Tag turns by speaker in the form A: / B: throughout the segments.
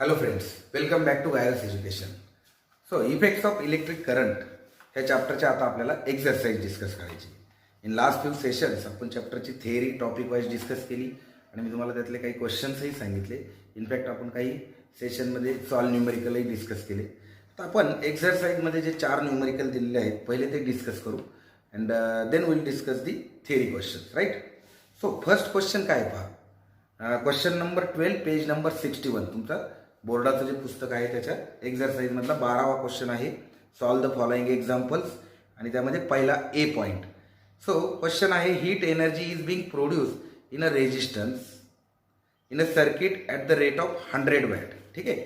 A: Hello friends, welcome back to virus education. So effects of electric current ह्या चॅप्टरच्या आता आपल्याला एक्झरसाइज डिस्कस करायची. इन लास्ट फ्यू सेशन्स आपण चॅप्टरची थेअरी टॉपिक वाईज डिस्कस केली आणि मी तुम्हाला त्यातले काही क्वेश्चन्सही सांगितले. इनफॅक्ट आपण काही सेशनमध्ये सॉल्व न्यूमेरिकलही डिस्कस केले. तर आपण एक्झरसाइजमध्ये जे 4 न्यूमेरिकल दिलेले आहेत पहिले ते डिस्कस करू and then will discuss the theory questions, right. So first question काय पहा, क्वेश्चन नंबर 12 पेज नंबर 61 तुमचा बोर्डाचं जे पुस्तक आहे त्याच्यात एक्झरसाइजमधला 12वा क्वेश्चन आहे. सॉल्व द फॉलोइंग एक्झाम्पल्स आणि त्यामध्ये पहिला ए पॉईंट. सो क्वेश्चन आहे heat energy is being produce in a resistance in a circuit at the rate of 100 watt. ठीक आहे.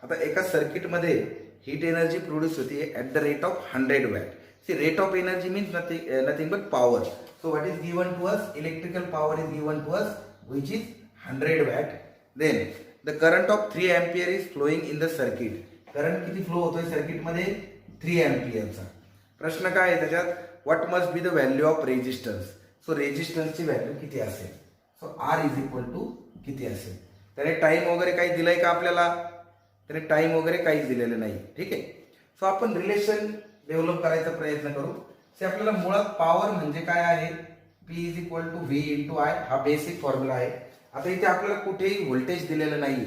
A: आता एका सर्किटमध्ये हीट एनर्जी प्रोड्यूस होती at the rate of 100 watt. See rate of energy means nothing but power. So what is given to us? Electrical power is given to us which is 100 watt. Then the current of 3 ampere is flowing in the circuit. Current किती flow होतोय सर्किटमध्ये? 3 एम्पियरचा. प्रश्न काय आहे त्याच्यात? What must be the value of resistance. So रेजिस्टन्सची value किती असेल? So R is equal to किती असेल? त्याने टाइम वगैरे काही दिलंय का आपल्याला? त्याने टाइम वगैरे काहीच दिलेलं नाही. ठीक आहे. सो आपण रिलेशन डेव्हलप करायचा प्रयत्न करू. से आपल्याला मुळात पॉवर म्हणजे काय आहे? P is equal to V into I हा बेसिक फॉर्म्युला आहे. आता इथे आपल्याला कुठेही व्होल्टेज दिलेलं नाहीये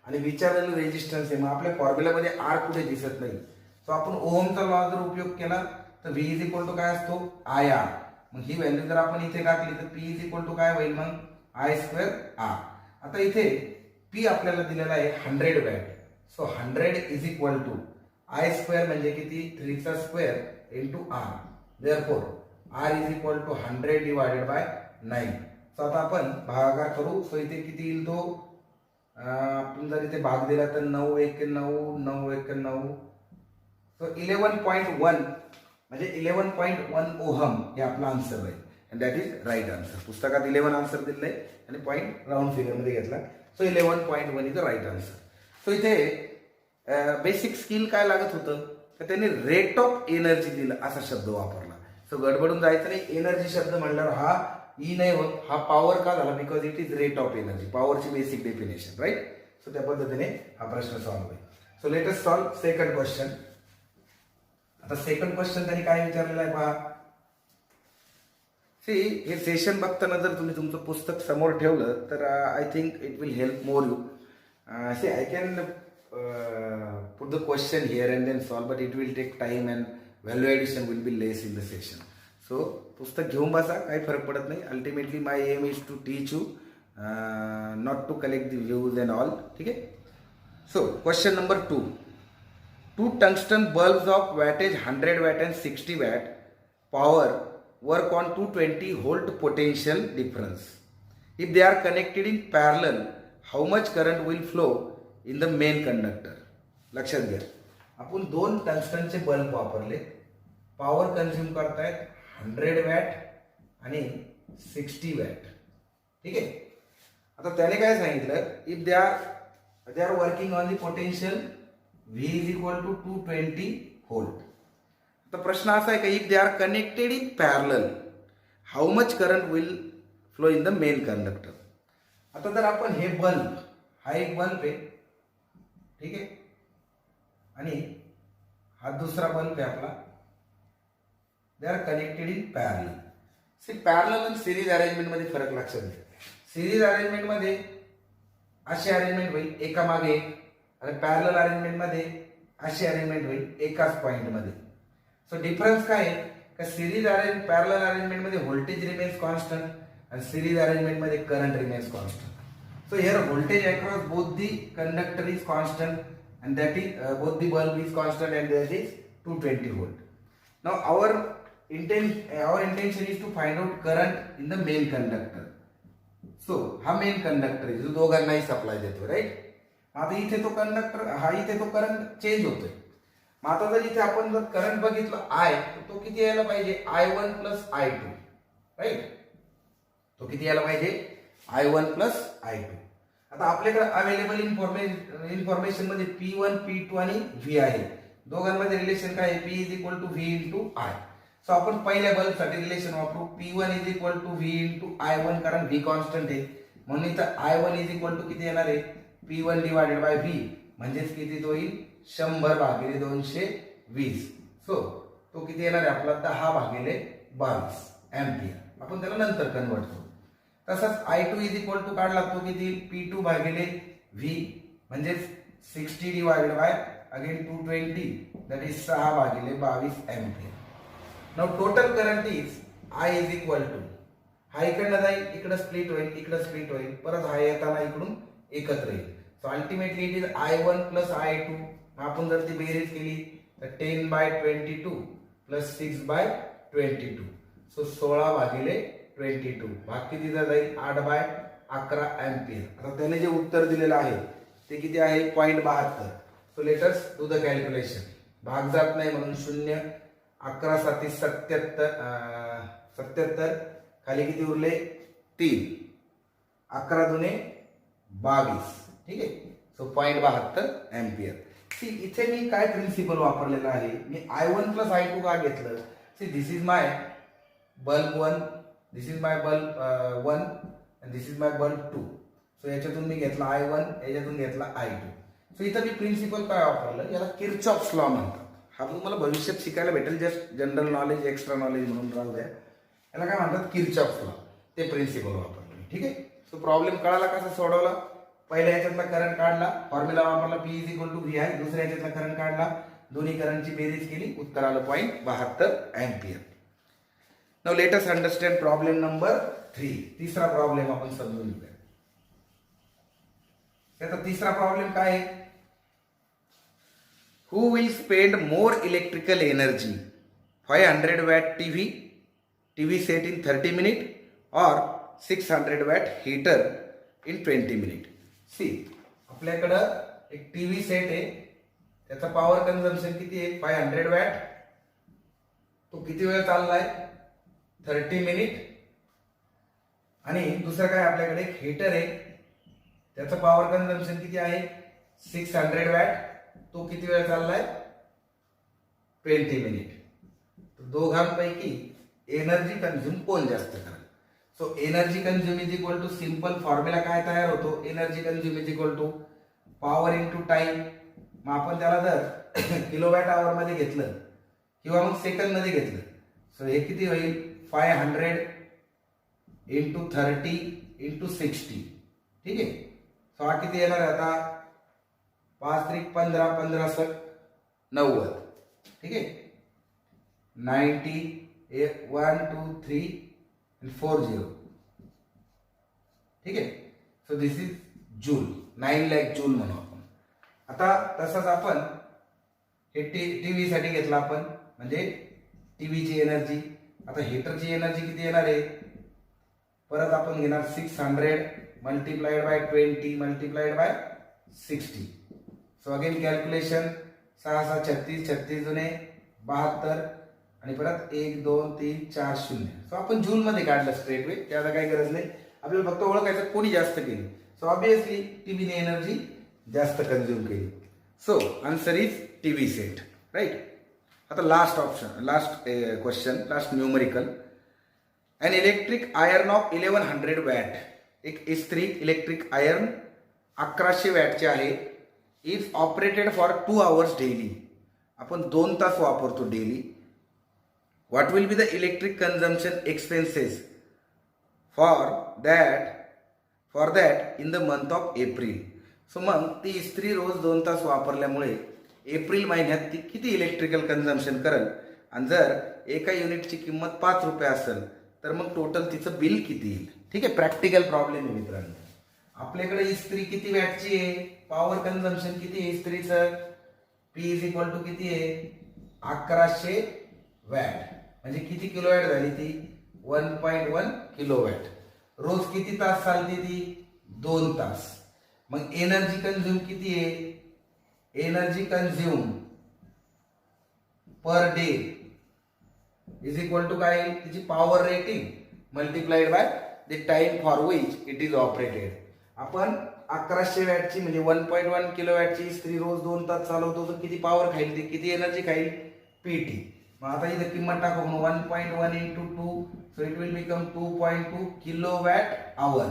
A: आणि विचारलेलं रेजिस्टन्स आहे. मग आपल्या फॉर्म्युल्यामध्ये आर कुठे दिसत नाही. सो आपण ओहमचा लॉ जर उपयोग केला तर व्ही इज इक्वल टू काय असतो? I R. मग ही व्हॅल्यू जर आपण इथे टाकली तर पी इज इक्वल टू काय होईल? मग आय स्क्वेअर आर. आता इथे पी आपल्याला दिलेला आहे 100 watt. So 100 is equal to I square म्हणजे किती? 3 चा square into R. Therefore R is equal to 100 divided by 9. सो आता आपण भागाकार करू. सो इथे किती येईल तो? आपण जर इथे भाग दिला तर 9 1 9 9 1 9. सो 11.1 म्हणजे 11.1 ओहम हे आपला आन्सर आहे and that is right answer. पुस्तकात 11 आन्सर दिलेलं आहे आणि पॉईंट राऊंड फिगरमध्ये घेतला. So 11.1 is the right answer. So इथे बेसिक स्किल काय लागत होतं तर त्यांनी रेट ऑफ एनर्जी दिलं असा शब्द वापरला. सो गडबडून जायचं नाही. एनर्जी शब्द म्हणल्यावर हा ई नाही होत, हा पॉवर का झाला? Because it is rate of energy. पॉवरची बेसिक डेफिनेशन, राईट. सो त्या पद्धतीने हा प्रश्न सॉल्व्ह होईल. So let us solve second question. आता सेकंड क्वेश्चन त्यांनी काय विचारलेलं आहे पहा. सी हे सेशन बघताना जर तुम्ही तुमचं पुस्तक समोर ठेवलं तर I think it will help more you. See I can put the question here and then solve, but it will take time and value addition will be less in the session. So पुस्तक घेऊन बसा, काही फरक पडत नाही. Ultimately my aim is to teach you, not to collect the views and all. ठीक आहे. So question number 2. 2 tungsten bulbs of wattage 100 watt and 60 watt power work on 220 volt potential difference. If they are connected in parallel how much current will flow in the main conductor. लक्षात घ्या, आपण 2 टंगस्टनचे bulb वापरले. Power consume करतायत 100 watt आणि 60 watt. ठीक आहे. आता त्याने काय सांगितलं? If they are working on the potential V is equal to 220 volt. आता प्रश्न असा आहे का if they are connected in parallel how much current will flow in the main conductor. आता जर आपण हे बल्ब, हा एक बल्ब आहे, ठीक आहे, आणि हा दुसरा बल्ब आहे आपला. They are connected in parallel. See parallel आणि सिरीज अरेंजमेंट मध्ये फरक लक्षात घ्या. सिरीज अरेंजमेंट मध्ये अशी अरेंजमेंट होईल एका मागे एक आणि पॅरलल अरेंजमेंट मध्ये अशी अरेंजमेंट होईल एकाच पॉइंट मध्ये. सो डिफरन्स काय आहे का सिरीज पॅरलल अरेंजमेंट मध्ये व्होल्टेज रिमेन्स कॉन्स्टंट आणि सिरीज अरेंजमेंट मध्ये current remains constant. So here voltage across both the conductor is constant and that is both the bulb is constant and that is 220 volt. Now our intention is to find out current in the main conductor. So हा main conductor आहे जो दोघांनाही supply देतो, right. आता इथे तो conductor, हा इथे तो करंट चेंज होतोय. मग आता जर इथे आपण जर करंट बघितलं आय तर तो किती यायला पाहिजे? I1 plus I2, right. तो किती यायला पाहिजे? I1 plus I2. आता आपल्याकडे अवेलेबल इन्फॉर्मेशन मध्ये P1 P2 आणि V आहे. दोघांमध्ये रिलेशन काय आहे? P is equal to V into I. So आपण पहिल्या बल्ब साठी रिलेशन वापरू. P1 is equal to V into I1 कारण V कॉन्स्टंट आहे म्हणून इथं I1 इज इक्वल टू किती येणार आहे? P1 डिवायडेड बाय V म्हणजेच किती तो येईल 100 भागिले 220. सो तो किती येणार आहे आपला 10 भागिले 22 एम्पियर. आपण त्याला नंतर कन्वर्ट करू. तसंच I2 इज इक्वल टू काढला तो किती P2 भागिले V म्हणजेच 60 divided by again 220 that is 6 भागिले 22 ampere. Now total current is I is equal to हा इकडनं जाईल इकडं स्प्लिट होईल इकडं स्प्लिट होईल परत हा येताना इकडून एकत्र येईल. So ultimately it is I1 plus I2. आपण जर ती बेरीज केली तर 10/22 प्लस 6/22. सो 16 भागिले 22 भाग कितीचा जाईल 8/11 एम्पियर. आता त्याने जे उत्तर दिलेलं आहे ते किती आहे 0.72. So let us do the calculation. भाग जात नाही म्हणून 0 11 7 77 खाली किती उरले 3 11 दुने 22. ठीक आहे. So 0.72 ampere. सी इथे मी काय प्रिन्सिपल वापरलेला आहे मी I1 प्लस I2 का घेतलं. See this is my bulb 1 this is my bulb 1 and this is my bulb 2. So याच्यातून मी घेतला I1 याच्यातून घेतला I2. सो इथं मी प्रिन्सिपल काय वापरलं याला किर्चॉफ्स लॉ म्हणतात. हा तुम्हाला भविष्यात शिकायला भेटेल just general knowledge extra knowledge म्हणून राहू द्या. याला काय म्हणतात किर्चॉफ्स लॉ. ते प्रिन्सिपल वापरलं. ठीक आहे. सो प्रॉब्लेम कळाला कसा सोडवला. पहिल्या याच्यातला करंट काढला फॉर्म्युला वापरला P is equal to V आहे. दुसऱ्या याच्यातला करंट काढला दोन्ही करंटची बेरीज केली उत्तर आलं 0.72 ampere. Now let us understand problem number 3. तिसरा प्रॉब्लेम आपण समजून घेऊया. त्याचा तिसरा प्रॉब्लेम काय आहे. Who will spend more electrical energy 500 watt TV set in 30 minutes or 600 watt heater in 20 minutes. C आपल्याकडं एक टीव्ही सेट आहे त्याचा पॉवर कन्झम्पशन किती आहे 500 वॅट. तो किती वेळ चाललाय 30 मिनिट. आणि दुसरं काय आपल्याकडे एक हीटर आहे त्याचं पॉवर कन्झम्पशन किती आहे 600 वॅट. तो किती वेळ चाललाय 20 मिनिट. दोघांपैकी एनर्जी कंझ्युम कोण जास्त करेल. So energy consume is equal to simple formula काय तयार होतो energy consume is equal to power into time. मग आपण त्याला जर किलोवॅट आवर मध्ये घेतलं किंवा मग सेकंद मध्ये घेतलं सो हे किती होईल 500 इंटू 30 इंटू 60. ठीक आहे. सो हा किती येणार आहे आता 5 3 15 15 सक 90. ठीक आहे 90 1 2 3 and 40. ठीक आहे. So this is joule 9 lakh joule म्हणू आपण. आता तसंच आपण हे टीव्ही साठी घेतला आपण म्हणजे टीव्हीची एनर्जी. आता हीटरची एनर्जी किती येणार आहे परत आपण घेणार 600 multiplied by 20 multiplied by 60. So again calculation 6 6 36 36 जुने 72 आणि परत 1 2 3 4 0. सो आपण जूल मध्ये काढलं स्ट्रेट वे त्याला काही गरज नाही आपल्याला फक्त ओळखायचं कोणी जास्त केली. सो ऑब्विसली टीव्हीने एनर्जी जास्त कंझ्युम केली. So answer is TV set right. आता last option last question last numerical. An electric iron of 1100 watt. एक इस्त्री इलेक्ट्रिक आयर्न 1100 वॅटचे आहे. Is operated for 2 hours daily. आपण 2 तास वापरतो daily. What will be the electric consumption expenses for that in the month of April? So मग ती इस्त्री रोज 2 तास वापरल्यामुळे एप्रिल महिन्यात ती किती इलेक्ट्रिकल कन्झम्पशन करेल. आणि जर एका युनिटची किंमत 5 रुपये असेल तर मग टोटल तिचं बिल किती येईल. ठीक आहे. प्रॅक्टिकल प्रॉब्लेम आहे मित्रांनो. आपल्याकडे इस्त्री किती वॅटची आहे पॉवर कन्झम्पशन किती आहे इस्त्रीचं P इज इक्वल टू किती आहे 1100 वॅट. म्हणजे किती किलोवॅट झाली ती 1.1 किलोवॅट. रोज किती तास चालते ती 2 तास. मग एनर्जी कंझ्युम किती आहे energy consume per day is equal to काय तिची power rating multiplied by the time for which it is operated. आपण 1100 वॅटची म्हणजे 1.1 किलोवॅटची इस्त्री रोज 2 तास चालवतो तर किती पॉवर खाईल ती किती एनर्जी खाईल PT. मग आता इथे किंमत टाकू 1.1 into 2 so it will become 2.2 kilowatt hour.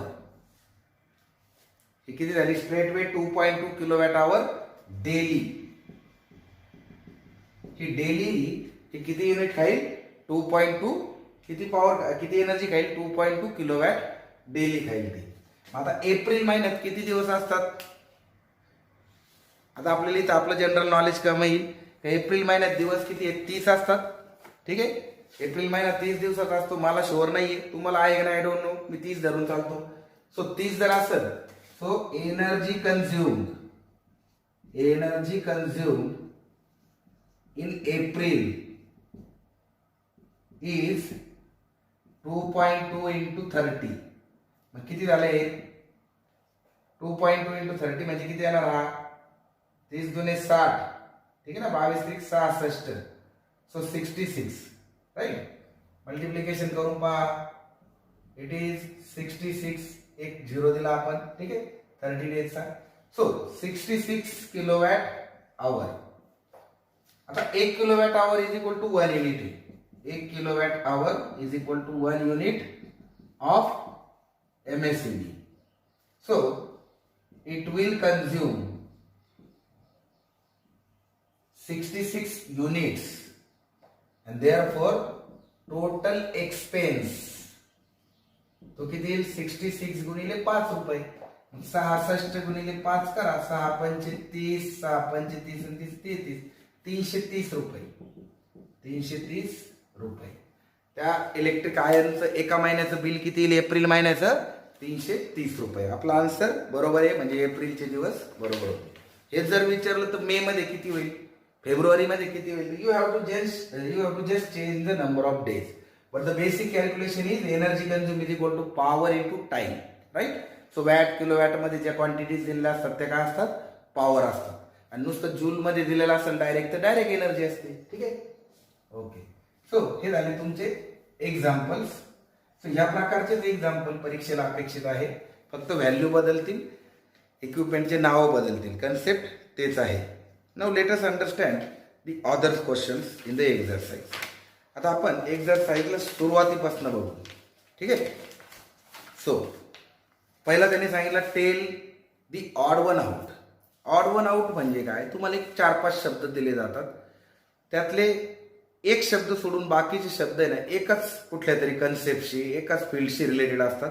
A: ही किती झाली straight way 2.2 kilowatt hour daily. ही डेली ही किती युनिट खाईल 2.2 किती पॉवर किती एनर्जी खाईल 2.2 किलोवॅट डेली खाईल ती. आता एप्रिल महिन्यात किती दिवस असतात. आता आपल्याला इथं आपलं जनरल नॉलेज कमी येईल. एप्रिल महिन्यात दिवस किती आहेत 30 असतात. ठीक आहे, एप्रिल महिना 30 दिवसाचा असतो. मला शुअर नाहीये, तुम्हाला आहे ना, आय डोंट नो, मी 30 धरून चालतो. सो 30 जर असेल so energy consumed in April is 2.2 into 30. मग किती झाले 2.2 into 30 म्हणजे किती येणार हा 30 दुने 60. ठीक आहे ना, 22 त्रिक 66. So 66 right. मल्टिप्लिकेशन करून पहा, इट इज 66. एक झिरो दिला आपण. ठीक आहे, 30 डेजचा. So 66 kilowatt hour. आता 1 kilowatt hour is equal to 1 unit. 1 kilowatt hour is equal to 1 unit of MSCB. So it will consume 66 units and therefore total expense तो किती येईल 66 गुणिले 5 रुपये. 66 गुणिले 5 करा, 6 पंचे 30, 6 पंचे 30 आणि 30 33, 330 रुपये. 330 रुपये. त्या इलेक्ट्रिक आयर्नचं एका महिन्याचं बिल किती येईल एप्रिल महिन्याचं 330 रुपये. आपला आन्सर बरोबर आहे, म्हणजे एप्रिलचे दिवस बरोबर होते. हे जर विचारलं तर मे मध्ये किती होईल, फेब्रुवारी मध्ये किती होईल. You have to just change the number of days, but the basic calculation is energy consume is equal to power into time. Right. So watt kilowatt मध्ये ज्या क्वांटिटीज दिलेल्या असतात त्या काय असतात पॉवर असतात. आणि नुसतं जूल मध्ये दिलेलं असेल डायरेक्ट तर डायरेक्ट एनर्जी असते. ठीक आहे, ओके. सो हे झाले तुमचे एक्झाम्पल्स. सो या प्रकारचेच एक्झाम्पल परीक्षेला अपेक्षित आहे. फक्त व्हॅल्यू बदलतील, इक्विपमेंटचे नावं बदलतील, कन्सेप्ट तेच आहे. Now let us understand the other questions in the exercise. आता आपण एक्झरसाइजला सुरुवातीपासून बघू. ठीक आहे. सो पहिला त्यांनी सांगितलं tell the odd one out. Odd one out म्हणजे काय, तुम्हाला एक 4-5 शब्द दिले जातात, त्यातले एक शब्द सोडून बाकीचे शब्द आहे ना एकच कुठल्या तरी कन्सेप्टशी एकाच फील्डशी रिलेटेड असतात,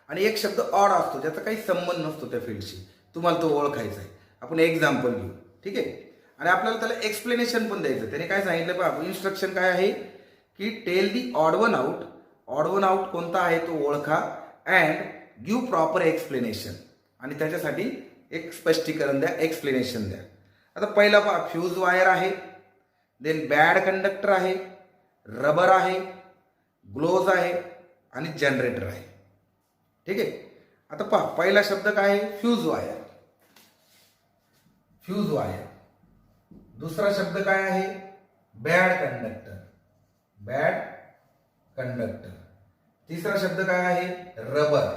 A: आणि एक शब्द ऑड असतो ज्याचा काही संबंध नसतो त्या फील्डशी. तुम्हाला तो ओळखायचा आहे. आपण एक्झाम्पल घेऊ. ठीक आहे, आणि आपल्याला त्याला एक्सप्लेनेशन पण द्यायचं. त्याने काय सांगितलं पहा, इन्स्ट्रक्शन काय आहे की tell the odd one out. Odd one out कोणता आहे तो ओळखा अँड गिव्ह प्रॉपर एक्सप्लेनेशन. आणि त्याच्यासाठी एक स्पष्टीकरण द्या, एक्सप्लेनेशन द्या. आता पहिला पहा, फ्यूज वायर आहे, देन बॅड कंडक्टर आहे, रबर आहे, ग्लोव्ज आहे आणि जनरेटर आहे. ठीक आहे. आता पहा पहिला शब्द काय आहे फ्यूज वायर. Fuse wire. दुसरा शब्द काय आहे बॅड कंडक्टर. Bad conductor. तिसरा शब्द काय आहे रबर.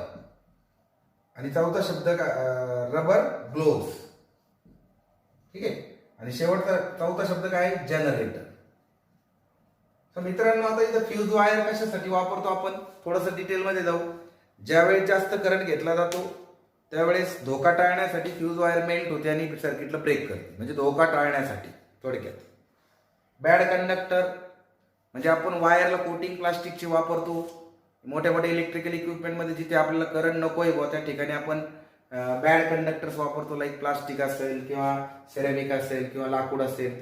A: आणि चौथा शब्द रबर ग्लोव्ज. ठीक आहे. आणि शेवटचा चौथा शब्द काय आहे जनरेटर. तर मित्रांनो आता इथं फ्यूज वायर कशासाठी वापरतो आपण थोडंसं डिटेलमध्ये जाऊ. ज्यावेळेस जास्त करंट घेतला जातो त्यावेळेस धोका टाळण्यासाठी फ्यूज वायर मेल्ट होते आणि सर्किटला ब्रेक करते, म्हणजे धोका टाळण्यासाठी थोडक्यात. बॅड कंडक्टर म्हणजे आपण वायरला कोटिंग प्लास्टिकची वापरतो. मोठ्या मोठ्या इलेक्ट्रिकल इक्विपमेंटमध्ये जिथे आपल्याला करंट नको आहे बुवा त्या ठिकाणी आपण बॅड कंडक्टर्स वापरतो, लाईक प्लास्टिक असेल किंवा सेरेमिक असेल किंवा लाकूड असेल.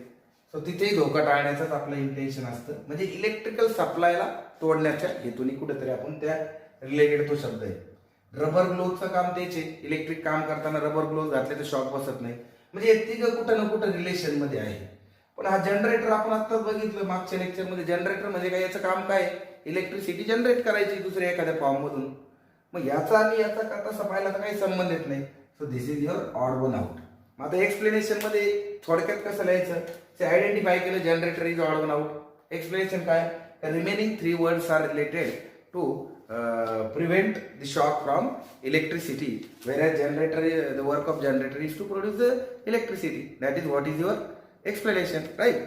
A: सो तिथेही धोका टाळण्याचंच आपलं इंटेन्शन असतं, म्हणजे इलेक्ट्रिकल सप्लायला तोडण्याच्या हेतूने कुठेतरी आपण त्या रिलेटेड तो शब्द आहे. रबर ग्लोव्हचं काम तेच आहे. इलेक्ट्रिक काम करताना रबर ग्लोव्ह घातले तर शॉक बसत नाही, म्हणजे तिघं कुठं ना कुठं रिलेशन मध्ये आहे. पण हा जनरेटर आपण आत्ताच बघितलं मागच्या लेक्चरमध्ये. जनरेटर म्हणजे काय, याचं काम काय, इलेक्ट्रिसिटी जनरेट करायची दुसऱ्या एखाद्या फॉर्म मधून. मग याचा आणि याचा का तसा पाहिला तर काही संबंध येत नाही. So this is your odd one out. मग आता एक्सप्लेनेशन मध्ये थोडक्यात कसं लिहायचं ते आयडेंटिफाय केलं, generator is odd one out. Explanation काय, remaining 3 words are related to prevent the shock from electricity, whereas generator the work of generator is to produce the electricity. That is what is your explanation, right?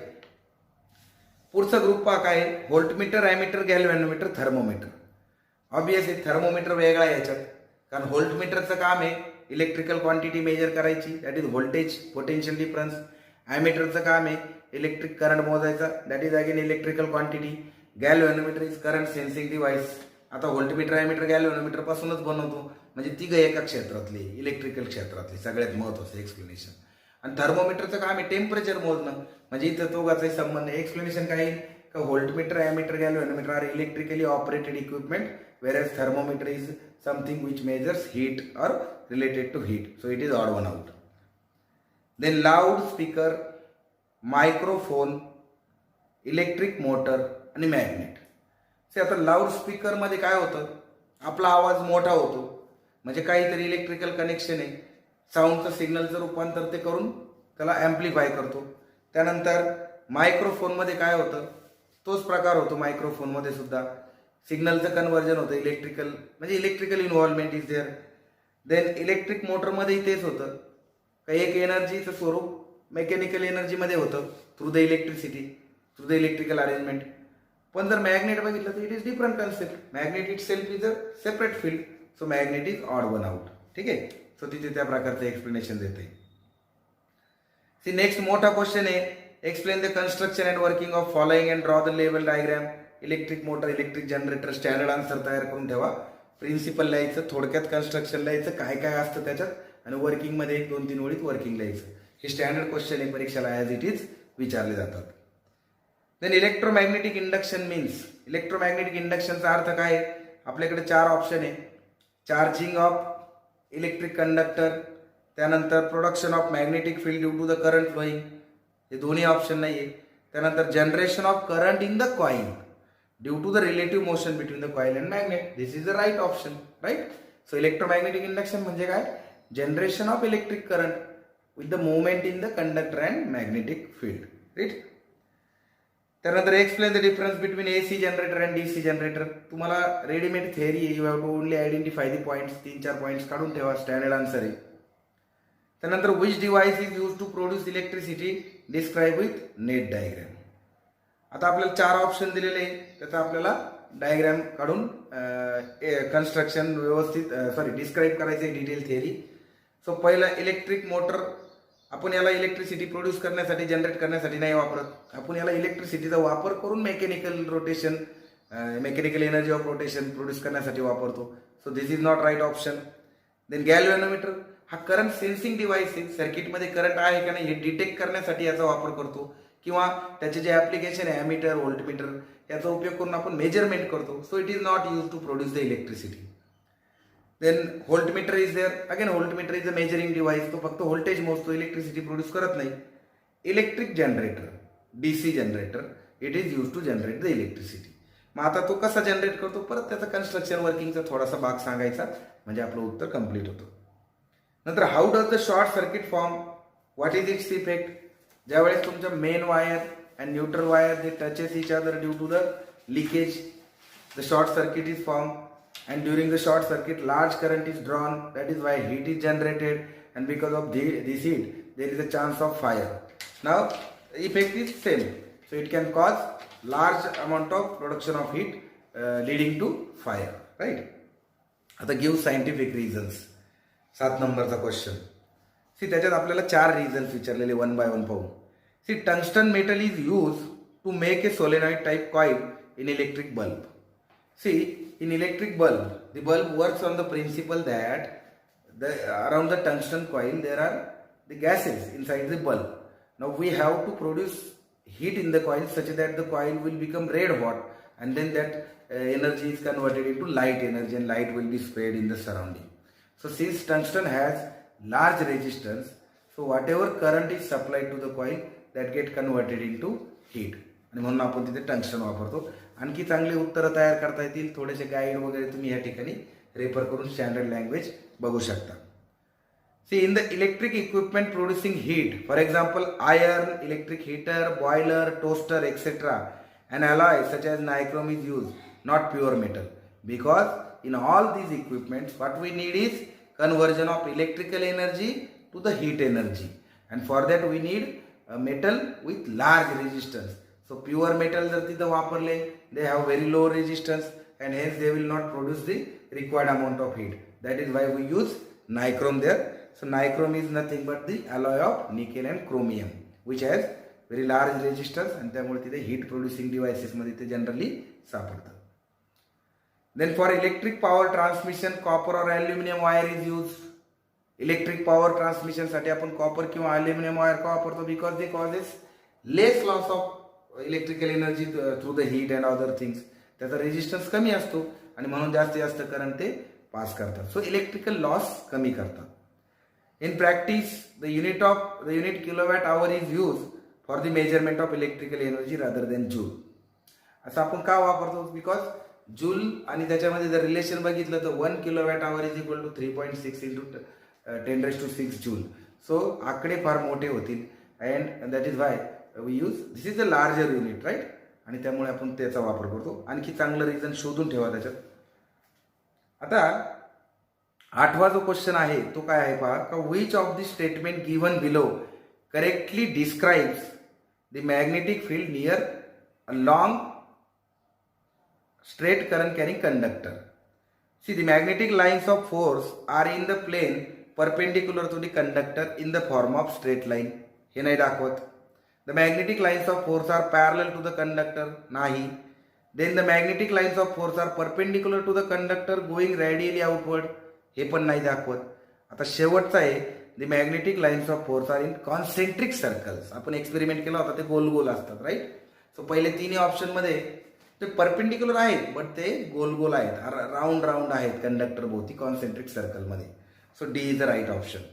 A: पुढचा group पहा काय, voltmeter, ammeter, galvanometer, thermometer. Obviously thermometer वेगळा आहे याच्यात, कारण व्होल्टमीटरचं काम आहे इलेक्ट्रिकल क्वांटिटी मेजर करायची, that is voltage potential difference. ॲमीटरचं काम आहे इलेक्ट्रिक करंट मोजायचा, that is again electrical quantity. Galvanometer is current sensing device. आता व्होल्टमीटर ॲमीटर गॅल्व्हॅनोमीटर पासूनच बनवतो, म्हणजे तिघं एका क्षेत्रातली, इलेक्ट्रिकल क्षेत्रातली सगळ्यात महत्त्वाचं एक्सप्लेनेशन. आणि थर्मोमीटरचं काम आहे टेम्परेचर मोजणं, म्हणजे इथं दोघांचाही संबंध. एक्सप्लेनेशन काय आहे का voltmeter ammeter galvanometer are electrically operated equipment, whereas thermometer is something which measures heat or related to heat, so it is odd one out. Then loudspeaker, microphone, electric motor आणि magnet. से आता loudspeaker मध्ये काय होतं, आपला आवाज मोठा होतो, म्हणजे काहीतरी इलेक्ट्रिकल कनेक्शन आहे, साऊंडचं सिग्नलचं रूपांतर ते करून त्याला ॲम्प्लिफाय करतो. त्यानंतर मायक्रोफोनमध्ये काय होतं, तोच प्रकार होतो मायक्रोफोनमध्ये सुद्धा, सिग्नलचं कन्व्हर्जन होतं इलेक्ट्रिकल, म्हणजे electrical involvement is there. Then electric मोटरमध्येही तेच होतं, काही एक एनर्जीचं स्वरूप मेकॅनिकल एनर्जीमध्ये होतं through the electricity, through the electrical arrangement. पण जर मॅग्नेट बघितलं तर it is different concept. Magnet itself is a separate field, so magnet is odd one out. ठीक आहे, सो तिथे त्या प्रकारचं एक्सप्लेनेशन देते. सी नेक्स्ट मोठा क्वेश्चन आहे, explain the construction and working of following and draw the level diagram. Electric motor, electric generator, standard answer तयार करून ठेवा. प्रिन्सिपल लिहायचं, थोडक्यात कन्स्ट्रक्शन लिहायचं, काय काय असतं त्याच्यात, आणि वर्किंगमध्ये 1-2-3 ओळीत वर्किंग लिहायचं. हे स्टँडर्ड क्वेश्चन आहे, परीक्षेला ॲज इट इज विचारले जातात. Then electromagnetic induction means, electromagnetic इंडक्शनचा अर्थ काय आहे, आपल्याकडे 4 ऑप्शन आहे. चार्जिंग ऑफ इलेक्ट्रिक कंडक्टर, त्यानंतर production of magnetic field due to the current flowing, हे दोन्ही ऑप्शन नाही आहे. त्यानंतर generation of current in the coil due to the relative motion between the coil and magnet. This is the right option, right? So electromagnetic induction म्हणजे काय, generation of electric current with the movement in the conductor and magnetic field, right? त्यानंतर explain the difference between AC generator and DC generator. तुम्हाला readymade theory, you have to only identify the points, 3-4 points काढून ठेवा, standard answer आहे. त्यानंतर which device is used to produce electricity, describe with net diagram. आता आपल्याला 4 option दिलेले आहे, त्याचा आपल्याला डायग्राम काढून कन्स्ट्रक्शन व्यवस्थित डिस्क्राईब करायचं आहे, डिटेल थिअरी. सो पहिलं इलेक्ट्रिक मोटर, आपण याला इलेक्ट्रिसिटी प्रोड्यूस करण्यासाठी, जनरेट करण्यासाठी नाही वापरत, आपण याला इलेक्ट्रिसिटीचा वापर करून mechanical rotation, mechanical energy of rotation produce करण्यासाठी वापरतो. So this is not right option. Then galvanometer हा करंट सेन्सिंग डिव्हाइस आहे, सर्किटमध्ये करंट आहे का नाही हे डिटेक्ट करण्यासाठी याचा वापर करतो, किंवा त्याचे जे ॲप्लिकेशन आहे ॲमीटर, व्होल्टमीटर, याचा उपयोग करून आपण मेजरमेंट करतो. So it is not use to produce the electricity. Then voltmeter is there, again voltmeter is a measuring device, तो फक्त व्होल्टेज मोजतो, इलेक्ट्रिसिटी प्रोड्यूस करत नाही. Electric generator, DC generator, it is use to generate the electricity. मग आता तो कसा generate करतो, परत त्याचा कन्स्ट्रक्शन वर्किंगचा थोडासा भाग सांगायचा, म्हणजे आपलं उत्तर कम्प्लीट होतं. नंतर how does the short circuit form, what is its effect. ज्यावेळेस तुमच्या main wire and neutral wire they touches each other due to the leakage, the short circuit is form, and during the short circuit large current is drawn, that is why heat is generated, and because of this heat there is a chance of fire. Now effect is same, so it can cause large amount of production of heat leading to fire, right? आता give scientific reasons. 7 नंबरचा question. C त्याच्यात आपल्याला 4 reasons विचारलेले, 1 by 1 पाहू. See tungsten metal is use to make a solenoid type coil in electric bulb. See in electric bulb, the bulb works on the principle that around the tungsten coil there are the gases inside the bulb. Now we have to produce heat in the coil such that the coil will become red hot, and then that energy is converted into light energy, and light will be spread in the surrounding. So since tungsten has large resistance, so whatever current is supplied to the coil that get converted into heat, आणि म्हणून आपण तिथे tungsten वापरतो. आणखी चांगली उत्तरं तयार करता येतील, थोडेसे गाईड वगैरे तुम्ही या ठिकाणी रेफर करून स्टँडर्ड लँग्वेज बघू शकता. See in the electric equipment producing heat, for example iron, electric heater, boiler, toaster etcetera, and alloy such as nichrome is used, not pure metal, because in all these equipments what we need is conversion of electrical energy to the heat energy, and for that we need a metal with large resistance. So pure metal जर तिथं वापरले, they have very low resistance and hence they will not produce the required amount of heat. That is why we use nichrome there. So nichrome is nothing but the alloy of nickel and chromium which has very large resistance आणि त्यामुळे तिथे heat producing devices मध्ये ते generally सापडतं. Then for electric power transmission copper or aluminum wire is used. Electric power transmission साठी आपण copper किंवा aluminum wire का वापरतो because they causes less loss of electrical energy through the heat and other things. त्याचा resistance कमी असतो आणि म्हणून जास्तीत जास्त करंट ते पास करतात. सो इलेक्ट्रिकल लॉस कमी करतात. In practice the unit kilowatt hour is use for the measurement of electrical energy rather than joule. असं आपण का वापरतो बिकॉज जूल आणि त्याच्यामध्ये जर रिलेशन बघितलं तर 1 kilowatt hour is equal to 3.6 into 10⁻⁶ joule. So आकडे फार मोठे होतील and that is why we use this is the larger unit right आणि त्यामुळे आपण त्याचा वापर करतो. आणखी चांगलं रिझन शोधून ठेवा त्याच्यात. आता 8वा जो क्वेश्चन आहे तो काय आहे पहा का which of the statement given below correctly describes the magnetic field near a long straight current carrying conductor. See the magnetic lines of force are in the plane perpendicular to the conductor in the form of straight line. हे नाही दाखवत. The magnetic lines of force are parallel to the conductor. नाही. Then the magnetic lines of force are perpendicular to the conductor going radially outward. हे पण नाही दाखवत. आता शेवटचा आहे the magnetic lines of force are in concentric circles. आपण experiment केला होता ते गोल गोल असतात राईट. सो पहिले तिन्ही ऑप्शन मध्ये ते परपेंडिक्युलर आहेत बट ते गोल गोल आहेत राऊंड राऊंड आहेत कंडक्टर भोवती कॉन्सेंट्रिक सर्कल मध्ये. So D is the right option.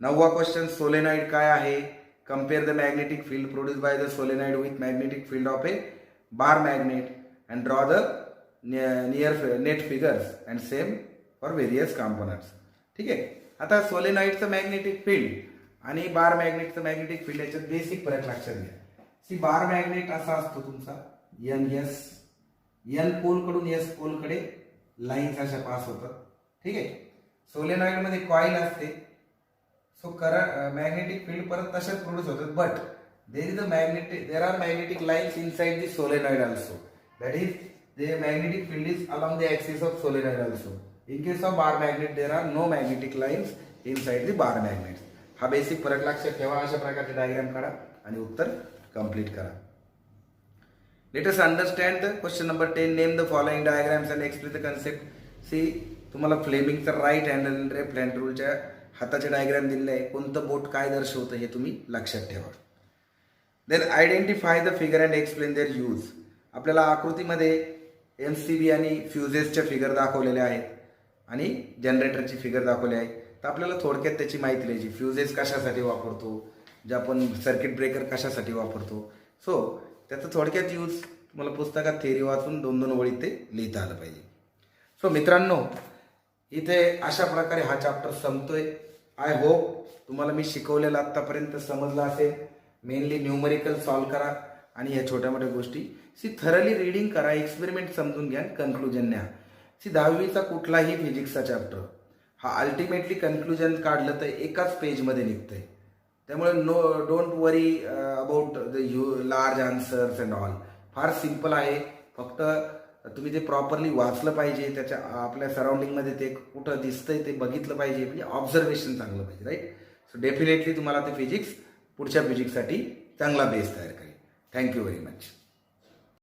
A: 9वा क्वेश्चन सोलेनॉइड काय आहे. Compare the magnetic field produced by the solenoid with magnetic field of a bar magnet and draw the near net figures and same for various components. ठीक आहे. आता सोलेनॉइडचं magnetic field आणि बार मॅग्नेटचं magnetic field याच्यात basic फरक लक्षात घ्या. C बार magnet असा असतो तुमचा एन पोल कडून एस पोल कडे लाईन्स अशा पास होतात. ठीक आहे. सोलेनॉइड मध्ये कॉईल असते. सो करंट मॅग्नेटिक फील्ड परत तशाच प्रोड्यूस होतात but there are magnetic lines inside the solenoid also. That is the magnetic field is along the axis of solenoid also. In case of bar magnet there are no magnetic lines inside the bar magnet. हा basic फरक लक्षात ठेवा. अशा प्रकारचे diagram काढा आणि उत्तर complete करा. Let us understand the question number 10. Name the following diagrams and explain the concept. See तुम्हाला फ्लेमिंगचा राईट हँडल लेफ्ट हँड रूलच्या हाताचे डायग्राम दिले आहे. कोणतं बोट काय दर्शवतं हे तुम्ही लक्षात ठेवा. Then identify the figure and explain their use. आपल्याला आकृतीमध्ये MCB आणि फ्युजेसच्या फिगर दाखवलेल्या आहेत आणि जनरेटरची फिगर दाखवली आहे. तर आपल्याला थोडक्यात त्याची माहिती द्यायची. फ्युजेस कशासाठी वापरतो, जे आपण सर्किट ब्रेकर कशासाठी वापरतो. सो त्याचं थोडक्यात यूज तुम्हाला पुस्तकात थेरी वाचून 2-2 ओळीत ते लिहिता आलं पाहिजे. सो मित्रांनो इथे अशा प्रकारे हा चॅप्टर संपतोय. आय होप तुम्हाला मी शिकवलेलं आत्तापर्यंत समजलं असेल. मेनली न्यूमरिकल सॉल्व करा आणि ह्या छोट्या मोठ्या गोष्टी थरली रीडिंग करा. एक्सपेरिमेंट समजून घ्या. कन्क्लुजन न्या. 10वीचा कुठलाही फिजिक्सचा चॅप्टर हा अल्टिमेटली कन्क्लुजन काढलं तर एकाच पेजमध्ये निघतंय. त्यामुळे don't worry about the large answers and all. फार सिम्पल आहे. फक्त तुम्ही ते प्रॉपरली वाचलं पाहिजे. त्याच्या आपल्या सराउंडिंगमध्ये ते कुठं दिसतंय ते बघितलं पाहिजे. म्हणजे ऑब्झर्वेशन चांगलं पाहिजे राईट. सो डेफिनेटली तुम्हाला ते फिजिक्स पुढच्या फिजिक्ससाठी चांगला बेस तयार करेल. Thank you very much.